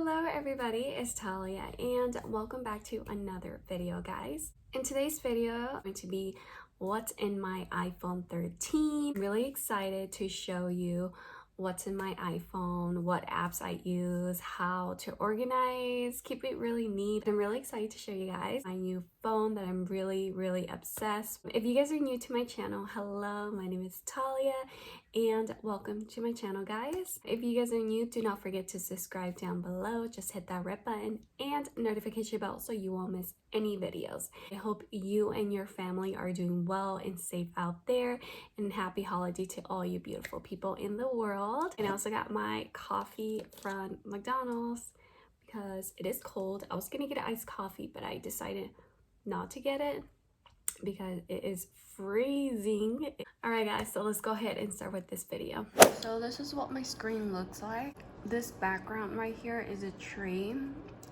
Hello everybody, it's Talia and welcome back to another video, guys. In today's video, I'm going to be what's in my iPhone 13. I'm really excited to show you what's in my iPhone, what apps I use, how to organize, keep it really neat. I'm really excited to show you guys my new phone that I'm really obsessed with. If you guys are new to my channel, hello, my name is Talia and welcome to my channel, guys. If you guys are new, do not forget to subscribe down below. Just hit that red button and notification bell so you won't miss any videos. I hope you and your family are doing well and safe out there, and happy holiday to all you beautiful people in the world. And I also got my coffee from McDonald's because it is cold. I was gonna get an iced coffee, but I decided not to get it because it is freezing. All right guys, so let's go ahead and start with this video. So this is what my screen looks like. This background right here is a tree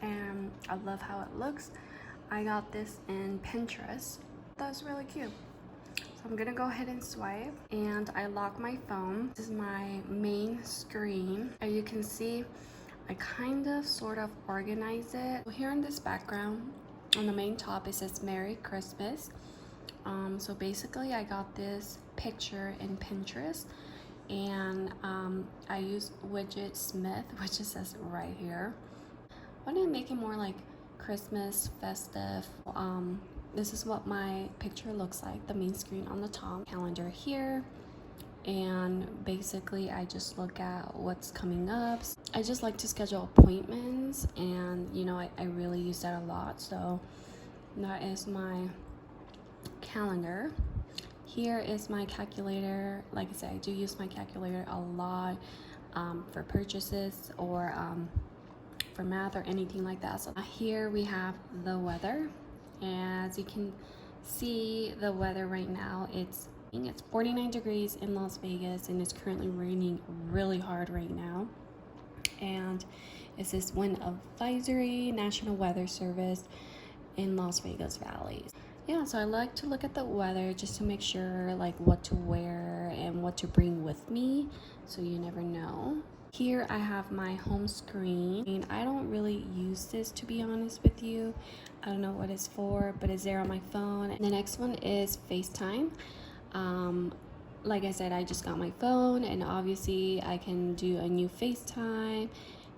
and I love how it looks. I got this in Pinterest. That's really cute. So I'm gonna go ahead and swipe and I lock my phone. This is my main screen. As you can see, I kind of sort of organize it. Here in this background, on the main top, it says Merry Christmas. So basically I got this picture in Pinterest and I use widget Smith, which it says right here. I want to make it more like Christmas festive. This is what my picture looks like, the main screen on the top, calendar here, and basically I just look at what's coming up. I just like to schedule appointments, and you know, I really use that a lot. So that is my calendar. Here is my calculator. Like I said, I do use my calculator a lot for purchases or for math or anything like that. So here we have the weather. As you can see, the weather right now, it's 49 degrees in Las Vegas and it's currently raining really hard right now. And it says wind advisory, National Weather Service in Las Vegas Valley. Yeah, so I like to look at the weather just to make sure like what to wear and what to bring with me, so you never know. Here I have my home screen, and I don't really use this, to be honest with you. I don't know what it's for, but it's there on my phone. And the next one is FaceTime. Like I said, I just got my phone and obviously I can do a new FaceTime.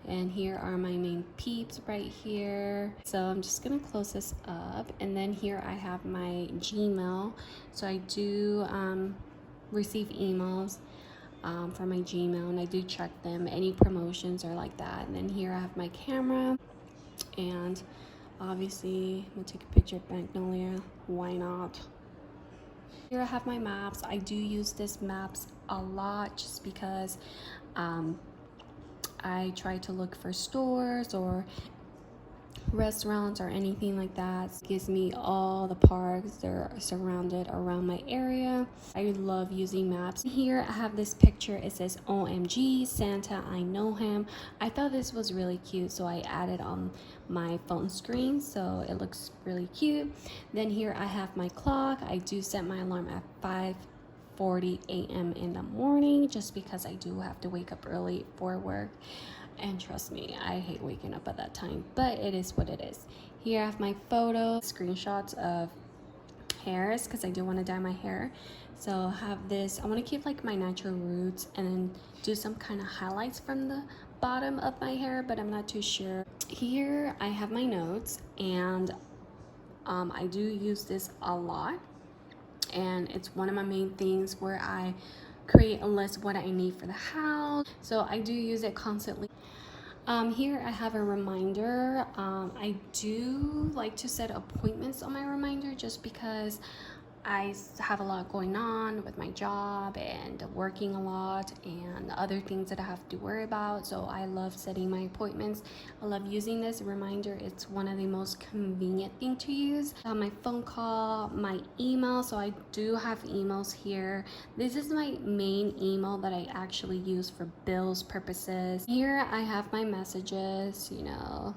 And here are my main peeps right here. So I'm just gonna close this up. And then here I have my Gmail. So I do receive emails for my Gmail, and I do check them, any promotions or like that. And then here I have my camera, and obviously I'm gonna take a picture of Magnolia, why not? Here I have my maps. I do use this maps a lot just because I try to look for stores or restaurants or anything like that. It gives me all the parks that are surrounded around my area. I love using maps. Here I have this picture. It says OMG Santa, I know him. I thought this was really cute, so I added on my phone screen, so it looks really cute. Then here I have my clock. I do set my alarm at 5:40 a.m. in the morning just because I do have to wake up early for work. And trust me, I hate waking up at that time, but it is what it is. Here I have my photo, screenshots of hairs because I do want to dye my hair. So I have this, I want to keep like my natural roots and then do some kind of highlights from the bottom of my hair, but I'm not too sure. Here I have my notes, and I do use this a lot. And it's one of my main things where I create a list of what I need for the house. So I do use it constantly. Here I have a reminder. I do like to set appointments on my reminder just because I have a lot going on with my job and working a lot and other things that I have to worry about. So I love setting my appointments. I love using this reminder. It's one of the most convenient thing to use. My phone call, my email. So I do have emails here. This is my main email that I actually use for bills purposes. Here I have my messages, you know.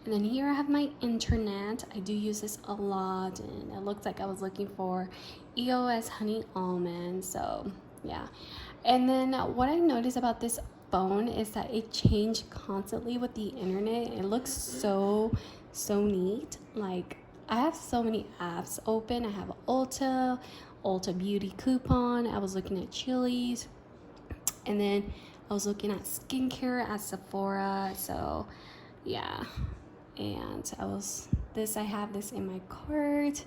And then here I have my internet. I do use this a lot, and it looks like I was looking for EOS honey almond, so yeah. And then what I noticed about this phone is that it changed constantly with the internet. It looks so neat. Like, I have so many apps open. I have Ulta Beauty coupon. I was looking at Chili's, and then I was looking at skincare at Sephora. So yeah, and I have this in my cart,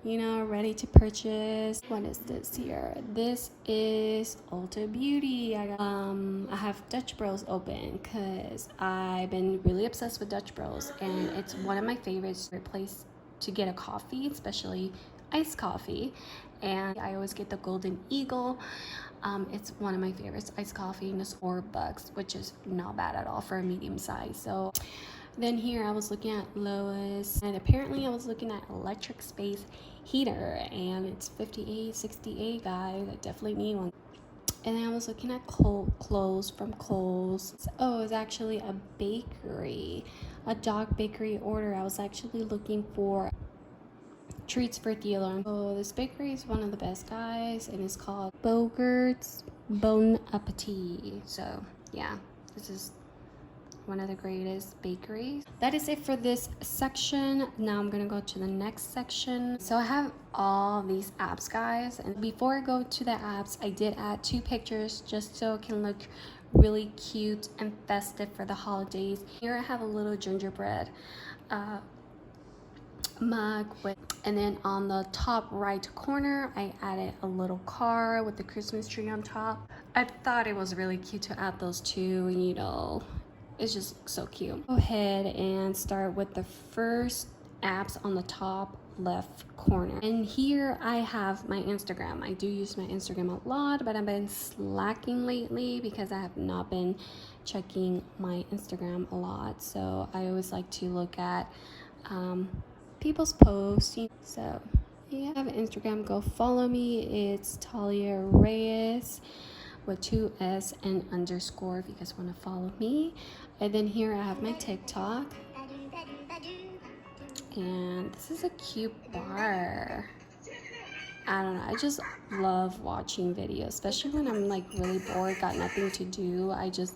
ready to purchase. What is this here? This is Ulta Beauty. I have Dutch Bros open because I've been really obsessed with Dutch Bros, and it's one of my favorites place to get a coffee, especially iced coffee. And I always get the Golden Eagle. It's one of my favorites, iced coffee, and it's $4, which is not bad at all for a medium size. So then here I was looking at Lois, and apparently I was looking at electric space heater, and it's $58.68, guys. I definitely need one. And then I was looking at clothes from Kohl's. Oh, it's actually a bakery, a dog bakery order. I was actually looking for treats for Theodore. So this bakery is one of the best, guys, and it's called Bogert's Bon Appetit. So yeah, this is one of the greatest bakeries. That is it for this section. Now I'm gonna go to the next section. So I have all these apps, guys, and before I go to the apps, I did add 2 pictures just so it can look really cute and festive for the holidays. Here I have a little gingerbread mug and then on the top right corner I added a little car with the Christmas tree on top. I thought it was really cute to add those two, it's just so cute. Go ahead and start with the first apps on the top left corner, and here I have my Instagram. I do use my Instagram a lot, but I've been slacking lately because I have not been checking my Instagram a lot. So I always like to look at people's posts. So yeah, I have Instagram. Go follow me. It's Talia Reyes with 2 S and underscore if you guys want to follow me. And then here I have my TikTok, and this is a cute bar. I don't know, I just love watching videos, especially when I'm like really bored, got nothing to do. I just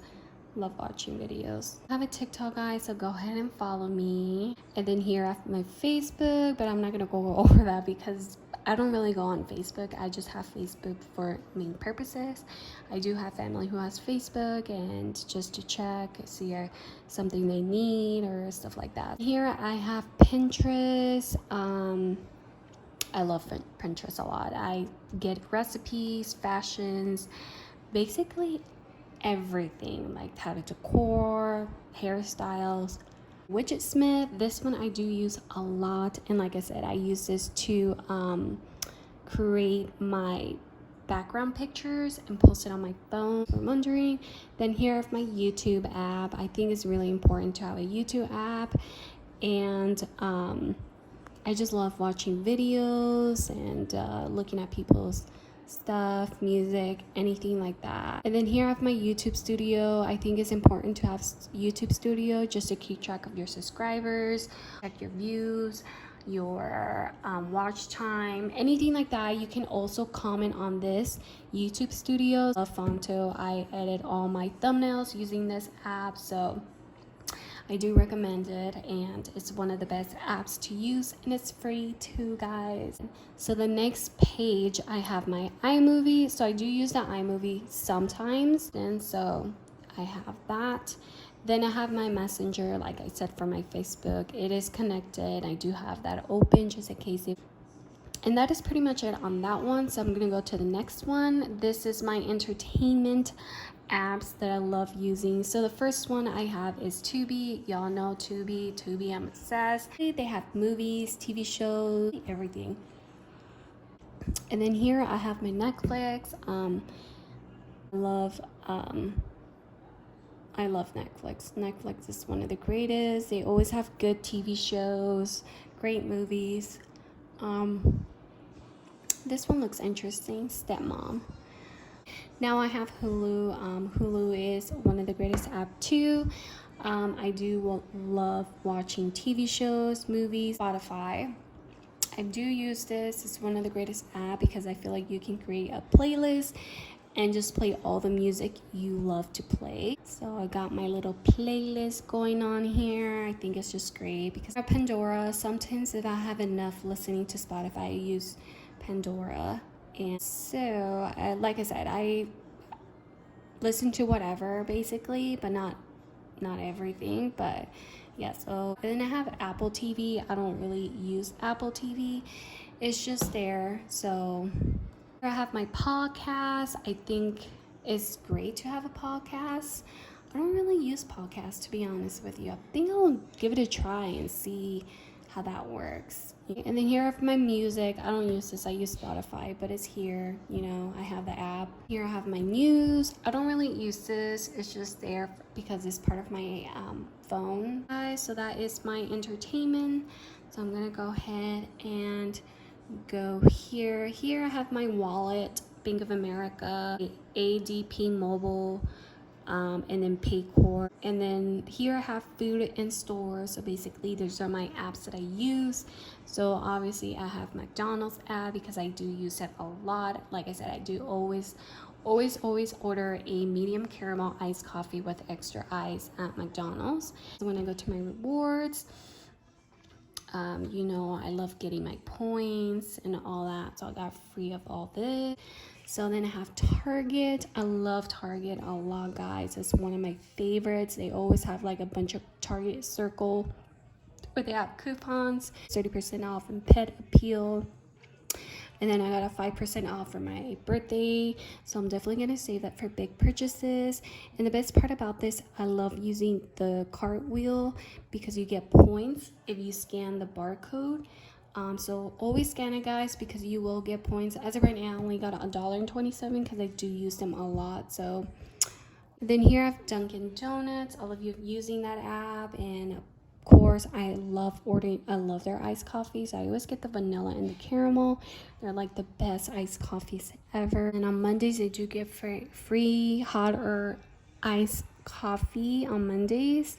love watching videos. I have a TikTok, guys, so go ahead and follow me. And then here I have my Facebook, but I'm not gonna go over that because I don't really go on Facebook. I just have Facebook for main purposes. I do have family who has Facebook, and just to check, see something they need or stuff like that. Here I have Pinterest. I love Pinterest a lot. I get recipes, fashions, basically everything, like how to decor, hairstyles. Widgetsmith, this one I do use a lot, and like I said, I use this to create my background pictures and post it on my phone. I'm wondering. Then here I have my YouTube app. I think it's really important to have a YouTube app, and I just love watching videos and looking at people's stuff, music, anything like that. And then here I have my YouTube studio. I think it's important to have YouTube studio just to keep track of your subscribers, check your views, your watch time, anything like that. You can also comment on this YouTube studio. Fonto, I edit all my thumbnails using this app, so I do recommend it, and it's one of the best apps to use, and it's free too, guys. So the next page, I have my iMovie. So I do use the iMovie sometimes, and so I have that. Then I have my Messenger, like I said, for my Facebook. It is connected. I do have that open just in case. And that is pretty much it on that one. So I'm gonna go to the next one. This is my entertainment apps that I love using. So the first one I have is Tubi. Y'all know Tubi, I'm obsessed. They have movies, TV shows, everything. And then here I have my Netflix. I love Netflix. Netflix is one of the greatest. They always have good TV shows, great movies. This one looks interesting, Stepmom. Now I have Hulu. Hulu is one of the greatest apps too. I do love watching TV shows, movies. Spotify, I do use this. It's one of the greatest apps because I feel like you can create a playlist and just play all the music you love to play. So I got my little playlist going on here. I think it's just great because Pandora, sometimes if I have enough listening to Spotify, I use Pandora. And so, like I said, I listen to whatever basically, but not everything. But yeah, so and then I have Apple TV. I don't really use Apple TV. It's just there. So I have my podcast. I think it's great to have a podcast. I don't really use podcasts, to be honest with you. I think I'll give it a try and see how that works. And then here I have my music. I don't use this, I use Spotify, but it's here. You know, I have the app. Here I have my news. I don't really use this, it's just there because it's part of my phone. Guys, so that is my entertainment. So I'm gonna go ahead and go here. Here I have my wallet, Bank of America, ADP Mobile, and then Paycor. And then here I have food in store. So basically those are my apps that I use. So obviously I have McDonald's app because I do use it a lot. Like I said, I do always order a medium caramel iced coffee with extra ice at McDonald's. So when I go to my rewards, you know, I love getting my points and all that. So I got free of all this. So then I have Target. I love Target a lot, guys. It's one of my favorites. They always have like a bunch of Target Circle where they have coupons, 30% off and Pet Appeal. And then I got a 5% off for my birthday. So I'm definitely going to save that for big purchases. And the best part about this, I love using the cartwheel because you get points if you scan the barcode. So always scan it, guys, because you will get points. As of right now, I only got $1.27 because I do use them a lot. So then here I have Dunkin' Donuts. I love using that app, and of course I love their iced coffees. I always get the vanilla and the caramel. They're like the best iced coffees ever. And on Mondays they do give free hot or iced coffee on Mondays.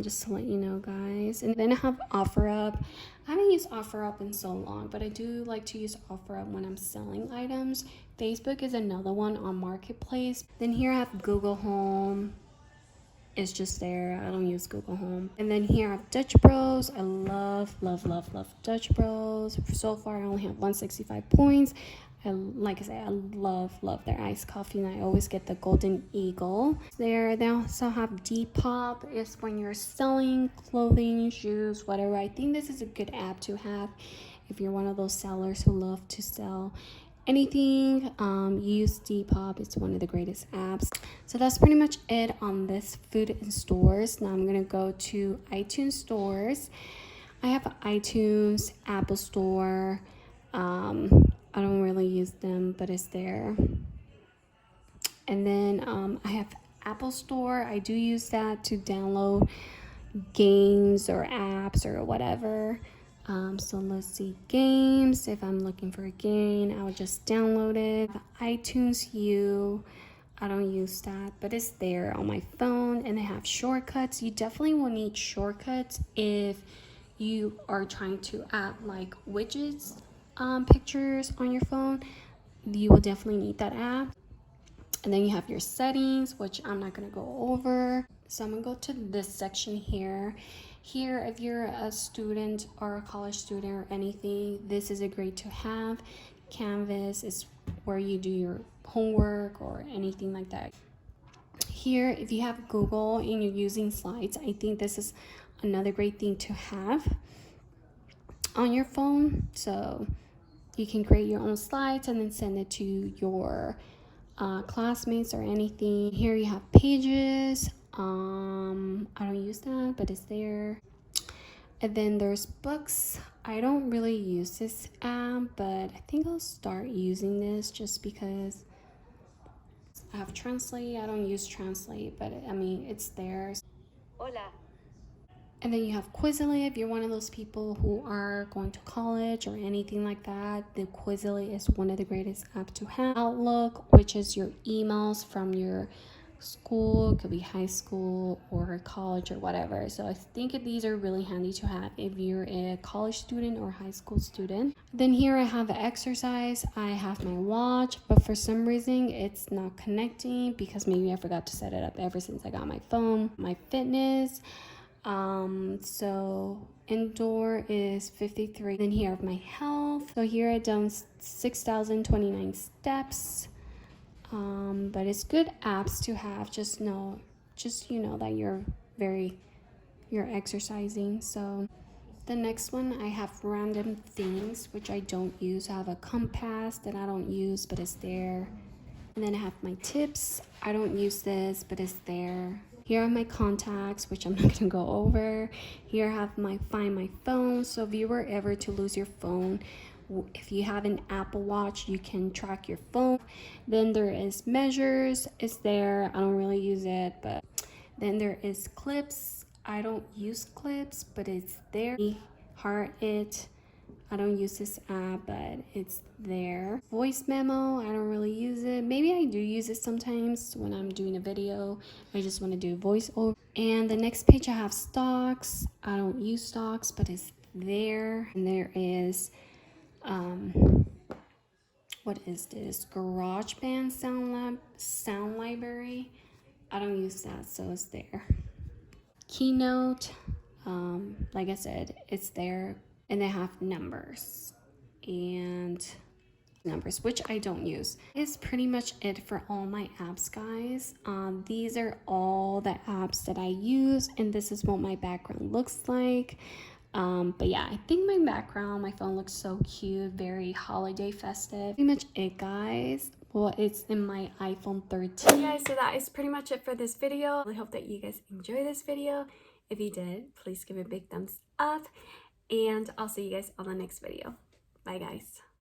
Just to let you know, guys. And then I have OfferUp. I haven't used OfferUp in so long, but I do like to use OfferUp when I'm selling items. Facebook is another one on Marketplace. Then here I have Google Home. It's just there. I don't use Google Home. And then here I have Dutch Bros. I love Dutch Bros. So far I only have 165 points. Like I said, I love their iced coffee, and I always get the Golden Eagle. They also have Depop. It's when you're selling clothing, shoes, whatever. I think this is a good app to have if you're one of those sellers who love to sell anything. Use Depop. It's one of the greatest apps. So that's pretty much it on this food in stores. Now I'm gonna go to iTunes stores. I have iTunes, Apple Store. I don't really use them, but it's there. And then I have Apple Store. I do use that to download games or apps or whatever. So let's see, games. If I'm looking for a game, I would just download it. iTunes U, I don't use that, but it's there on my phone. And they have shortcuts. You definitely will need shortcuts if you are trying to add like widgets, pictures on your phone. You will definitely need that app. And then you have your settings, which I'm not going to go over. So I'm going to go to this section here. Here, if you're a student or a college student or anything, this is a great to have. Canvas is where you do your homework or anything like that. Here, if you have Google and you're using slides, I think this is another great thing to have on your phone. So you can create your own slides and then send it to your classmates or anything. Here you have Pages. I don't use that, but it's there. And then there's Books. I don't really use this app, but I think I'll start using this just because I have Translate. I don't use Translate, but I mean, it's there. Hola. And then you have Quizlet. If you're one of those people who are going to college or anything like that, the Quizlet is one of the greatest apps to have. Outlook, which is your emails from your school, it could be high school or college or whatever. So I think these are really handy to have if you're a college student or high school student. Then here I have exercise. I have my watch, but for some reason it's not connecting because maybe I forgot to set it up ever since I got my phone. My fitness, so indoor is 53. Then here I have my health. So here I done 6,029 steps. But it's good apps to have. Just you know that you're exercising. So the next one, I have random things which I don't use. I have a compass that I don't use, but it's there. And then I have my tips. I don't use this, but it's there. Here are my contacts, which I'm not gonna go over. Here I have my find my phone. So if you were ever to lose your phone, if you have an Apple Watch, you can track your phone. Then there is measures. It's there. I don't really use it, but then there is clips. I don't use clips, but it's there. Heart it. I don't use this app, but it's there. Voice memo, I don't really use it. Maybe I do use it sometimes when I'm doing a video. I just want to do voiceover. And the next page I have stocks. I don't use stocks, but it's there. And there is, what is this? GarageBand sound library. I don't use that, so it's there. Keynote, like I said, it's there. And they have numbers and numbers, which I don't use. Is pretty much it for all my apps, guys. These are all the apps that I use, and this is what my background looks like. But yeah, I think my background, my phone looks so cute, very holiday festive. Pretty much it, guys. Well, it's in my iPhone 13. Yeah, guys, so that is pretty much it for this video. I really hope that you guys enjoy this video. If you did, please give it a big thumbs up, and I'll see you guys on the next video. Bye, guys.